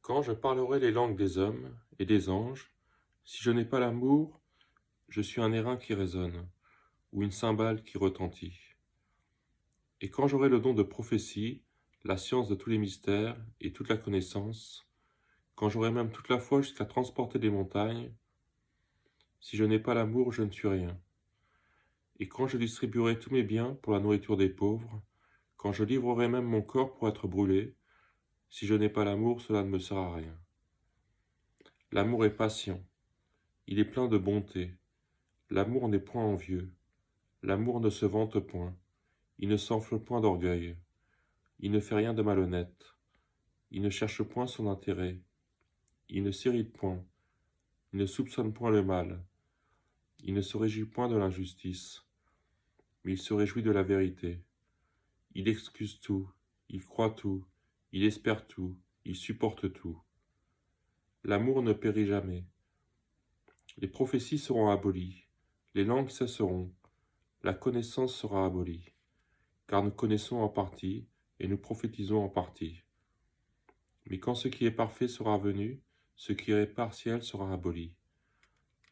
Quand je parlerai les langues des hommes et des anges, si je n'ai pas l'amour, je suis un airain qui résonne, ou une cymbale qui retentit. Et quand j'aurai le don de prophétie, la science de tous les mystères et toute la connaissance, quand j'aurai même toute la foi jusqu'à transporter des montagnes, si je n'ai pas l'amour, je ne suis rien. Et quand je distribuerai tous mes biens pour la nourriture des pauvres, quand je livrerai même mon corps pour être brûlé, si je n'ai pas l'amour, cela ne me sert à rien. L'amour est patient, il est plein de bonté. L'amour n'est point envieux. L'amour ne se vante point. Il ne s'enfle point d'orgueil. Il ne fait rien de malhonnête. Il ne cherche point son intérêt. Il ne s'irrite point. Il ne soupçonne point le mal. Il ne se réjouit point de l'injustice, mais il se réjouit de la vérité. Il excuse tout. Il croit tout. Il espère tout. Il supporte tout. L'amour ne périt jamais. Les prophéties seront abolies. Les langues cesseront. La connaissance sera abolie. Car nous connaissons en partie, et nous prophétisons en partie. Mais quand ce qui est parfait sera venu, ce qui est partiel sera aboli.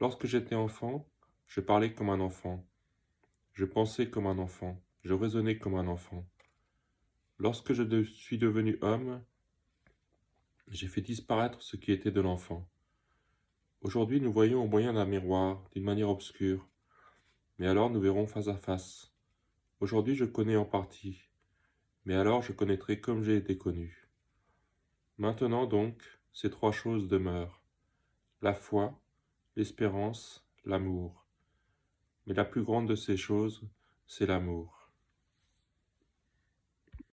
Lorsque j'étais enfant, je parlais comme un enfant, je pensais comme un enfant, je raisonnais comme un enfant. Lorsque je suis devenu homme, j'ai fait disparaître ce qui était de l'enfant. Aujourd'hui, nous voyons au moyen d'un miroir, d'une manière obscure, mais alors nous verrons face à face. Aujourd'hui, je connais en partie, mais alors je connaîtrai comme j'ai été connu. Maintenant donc, ces trois choses demeurent: la foi, l'espérance, l'amour. Mais la plus grande de ces choses, c'est l'amour.